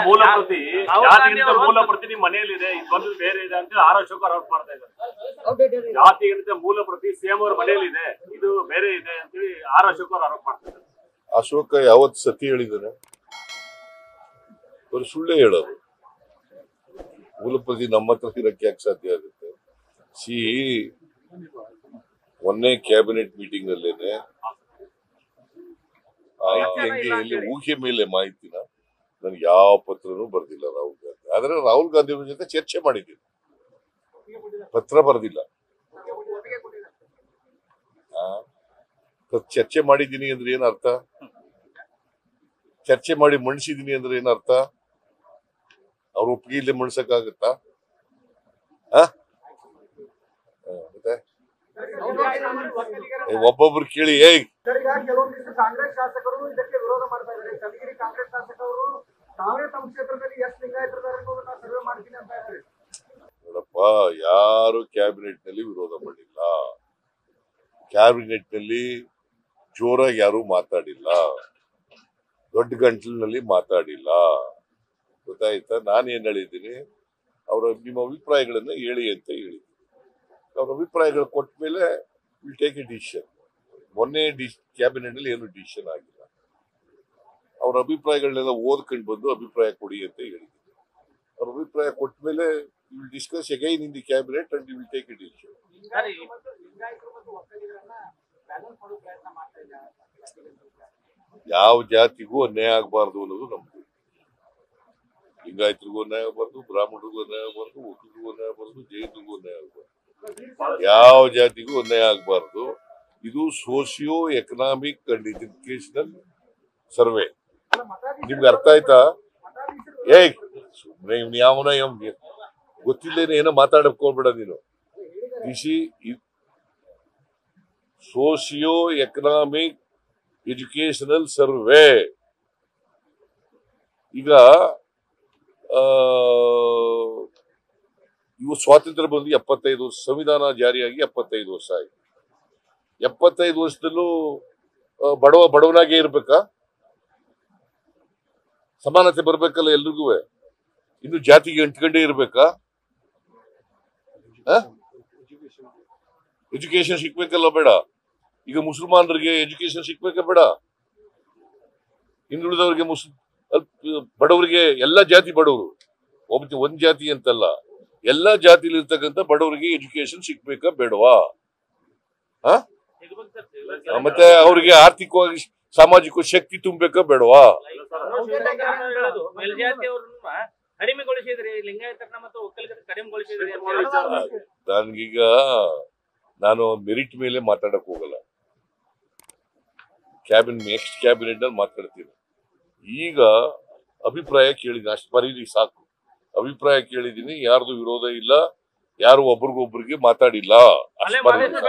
ಮೂಲ ಪ್ರತಿ ಜಾತಿಗಿಂತ ಮೂಲ ಪ್ರತಿ ನಿಮ್ ಮನೆಯಲ್ಲಿದೆ, ಇದು ಬಂದು ಬೇರೆ ಇದೆ ಅಂತ ಆರ್ ಅಶೋಕ್ ಆರೋಪ ಮಾಡ್ತಾ ಇದ್ದಾರೆ. ಜಾತಿಗಿಂತ ಮೂಲ ಪ್ರತಿ ಸಿಎಂ ಅವ್ರ ಮನೆಯಲ್ಲಿದೆ, ಇದು ಬೇರೆ ಇದೆ ಅಂತೇಳಿ ಆರ್ ಅಶೋಕ್ ಅವ್ರು ಆರೋಪ ಮಾಡ್ತಾ ಇದ್ದಾರೆ. ಅಶೋಕ ಯಾವತ್ ಸತಿ ಹೇಳಿದಾನೆ? ಅವ್ರು ಸುಳ್ಳೇ ಹೇಳೋದು. ಮೂಲ ಪ್ರತಿ ನಮ್ಮ ಹತ್ರ ಇರಕ್ಕೆ ಯಾಕೆ ಸಾಧ್ಯ ಆಗುತ್ತೆ? ಮೊನ್ನೆ ಕ್ಯಾಬಿನೆಟ್ ಮೀಟಿಂಗ್ ಅಲ್ಲೇನೆ ಎಲ್ಲಿ ಊಹೆ ಮೇಲೆ ಮಾಹಿತಿನ ನನ್ಗೆ ಯಾವ ಪತ್ರನೂ ಬರ್ದಿಲ್ಲ ರಾಹುಲ್ ಗಾಂಧಿ. ಆದ್ರೆ ರಾಹುಲ್ ಗಾಂಧಿ ಅವ್ರ ಜೊತೆ ಚರ್ಚೆ ಮಾಡಿದ್ದೀನಿ, ಪತ್ರ ಬರ್ದಿಲ್ಲ. ಚರ್ಚೆ ಮಾಡಿದ್ದೀನಿ ಅಂದ್ರೆ ಏನ್ ಅರ್ಥ? ಚರ್ಚೆ ಮಾಡಿ ಮಣಿಸಿದೀನಿ ಅಂದ್ರೆ ಏನ್ ಅರ್ಥ? ಅವ್ರ ಒಪ್ಪಿಗೆ ಇಲ್ಲೇ ಮಣಿಸಕ್ಕಾಗತ್ತಾ? ಮತ್ತೆ ಒಬ್ಬೊಬ್ರು ಕೇಳಿ ಕಾಂಗ್ರೆಸ್ ಶಾಸಕರು ಇದಕ್ಕೆ ವಿರೋಧ ಮಾಡ್ತಾ ಇದ್ದಾರೆ. ಕಲಗಿರಿ ಕಾಂಗ್ರೆಸ್ ಶಾಸಕರು ತಾವೇ ತಮ್ಮ ಕ್ಷೇತ್ರದಲ್ಲಿ ಎಷ್ಟು ಲಿಂಗಾಯತರಿದ್ದಾರೆ ಸರ್ವೆ ಮಾಡ್ತೀನಿ ಅಂತ ಇದ್ದಾರೆ. ನೋಡಪ್ಪ, ಯಾರು ಕ್ಯಾಬಿನೆಟ್ ನಲ್ಲಿ ವಿರೋಧ ಮಾಡಿಲ್ಲ, ಕ್ಯಾಬಿನೆಟ್ ನಲ್ಲಿ ಜೋರಾಗಿ ಯಾರು ಮಾತಾಡಿಲ್ಲ, ದೊಡ್ಡ ಗಂಟಲಿನಲ್ಲಿ ಮಾತಾಡಿಲ್ಲ. ಗೊತ್ತಾಯ್ತಾ? ನಾನೇನ್ ಹೇಳಿದ್ದೀನಿ, ನಿಮ್ಮ ಅಭಿಪ್ರಾಯಗಳನ್ನ ಹೇಳಿ ಅಂತ ಹೇಳಿದ್ದೀನಿ. ಅವ್ರ ಅಭಿಪ್ರಾಯಗಳು ಕೊಟ್ಟ ಮೇಲೆ ವಿಲ್ ಟೇಕ್ ಎ ಡಿಸಿಷನ್. ಮೊನ್ನೆ ಕ್ಯಾಬಿನೆಟ್ ನಲ್ಲಿ ಏನು ಡಿಸಿಷನ್ ಆಗಿಲ್ಲ. ಅವ್ರ ಅಭಿಪ್ರಾಯಗಳನ್ನೆಲ್ಲ ಓದ್ಕೊಂಡು ಬಂದು ಅಭಿಪ್ರಾಯ ಕೊಡಿ ಅಂತ ಹೇಳಿದ್ದೀನಿ. ಅವ್ರ ಅಭಿಪ್ರಾಯ ಕೊಟ್ಟ ಮೇಲೆ will discuss again in the cabinet and will take A decision. ಯಾವ ಜಾತಿಗೂ ಅನ್ಯಾಯ ಆಗಬಾರ್ದು ಅನ್ನೋದು ನಮ್ದು. ಲಿಂಗಾಯತರಿಗೂ ಅನ್ಯಾಯ ಆಗಬಾರ್ದು, ಬ್ರಾಹ್ಮಣರಿಗೂ ಅನ್ಯಾಯ ಆಗಬಾರ್ದು, ಒಕ್ಕಲಿಗೂ ಅನ್ಯಾಯ ಆಗಬಾರ್ದು, ಜೈನಿಗೂ ಅನ್ಯಾಯ ಆಗಬಾರ್ದು, ಯಾವ ಜಾತಿಗೂ ಅನ್ಯಾಯ ಆಗಬಾರ್ದು. ಇದು ಸೋಸಿಯೋ ಎಕನಾಮಿಕ್ ಅಂಡ್ ಎಜುಕೇಶನಲ್ ಸರ್ವೆ. ನಿಮ್ಗೆ ಅರ್ಥ ಆಯ್ತಾ? ಸುಮ್ಮನೆ ಯಾವನ ಗೊತ್ತಿಲ್ಲೇನೆ ಏನೋ ಮಾತಾಡಕ್ ಹೋಗ್ಬೇಡ ನೀನು. ಸೋಸಿಯೋ ಎಕನಾಮಿಕ್ ಎಜುಕೇಶನಲ್ ಸರ್ವೆ. ಈಗ ಇವು ಸ್ವಾತಂತ್ರ್ಯ ಬಂದು 75 ವರ್ಷ, ಸಂವಿಧಾನ ಜಾರಿಯಾಗಿ 75 ವರ್ಷ ಆಯ್ತು. 75 ವರ್ಷದಲ್ಲೂ ಬಡವನಾಗೆ ಇರ್ಬೇಕಾ? ಸಮಾನತೆ ಬರ್ಬೇಕಲ್ಲ ಎಲ್ರಿಗೂ. ಇನ್ನು ಜಾತಿಗೆ ಅಂಟ್ಕೊಂಡೇ ಇರ್ಬೇಕಾ? ಎಜುಕೇಶನ್ ಸಿಕ್ಬೇಕಲ್ಲ ಬೇಡ? ಈಗ ಮುಸಲ್ಮಾನರಿಗೆ ಎಜುಕೇಶನ್ ಸಿಕ್ಬೇಕಾ ಬೇಡ? ಹಿಂದುಳಿದವರಿಗೆ ಬಡವರಿಗೆ, ಎಲ್ಲಾ ಜಾತಿ ಬಡವರು, ಒಂದ್ ಜಾತಿ ಅಂತಲ್ಲ, ಎಲ್ಲಾ ಜಾತಿಲಿ ಇರ್ತಕ್ಕಂಥ ಬಡವರಿಗೆ ಎಜುಕೇಶನ್ ಸಿಕ್ಬೇಕಾ ಬೇಡವಾ? ಮತ್ತೆ ಅವ್ರಿಗೆ ಆರ್ಥಿಕವಾಗಿ ಸಾಮಾಜಿಕ ಶಕ್ತಿ ತುಂಬಬೇಕಾ ಬೇಡವಾ? ನನ್ಗೀಗ ನಾನು ಮೆರಿಟ್ ಮೇಲೆ ಮಾತಾಡಕ್ ಹೋಗಲ್ಲ. ನೆಕ್ಸ್ಟ್ ಕ್ಯಾಬಿನೆಟ್ ನಲ್ಲಿ ಮಾತಾಡ್ತೀನಿ. ಈಗ ಅಭಿಪ್ರಾಯ ಕೇಳಿದ್ದೀನಿ, ಅಷ್ಟು ಬರೀಲಿ ಸಾಕು. ಅಭಿಪ್ರಾಯ ಕೇಳಿದ್ದೀನಿ, ಯಾರ್ದು ವಿರೋಧ ಇಲ್ಲ, ಯಾರು ಒಬ್ರಿಗೊಬ್ರಿಗೆ ಮಾತಾಡಿಲ್ಲ, ಅಷ್ಟು ಬರೀಲಿ.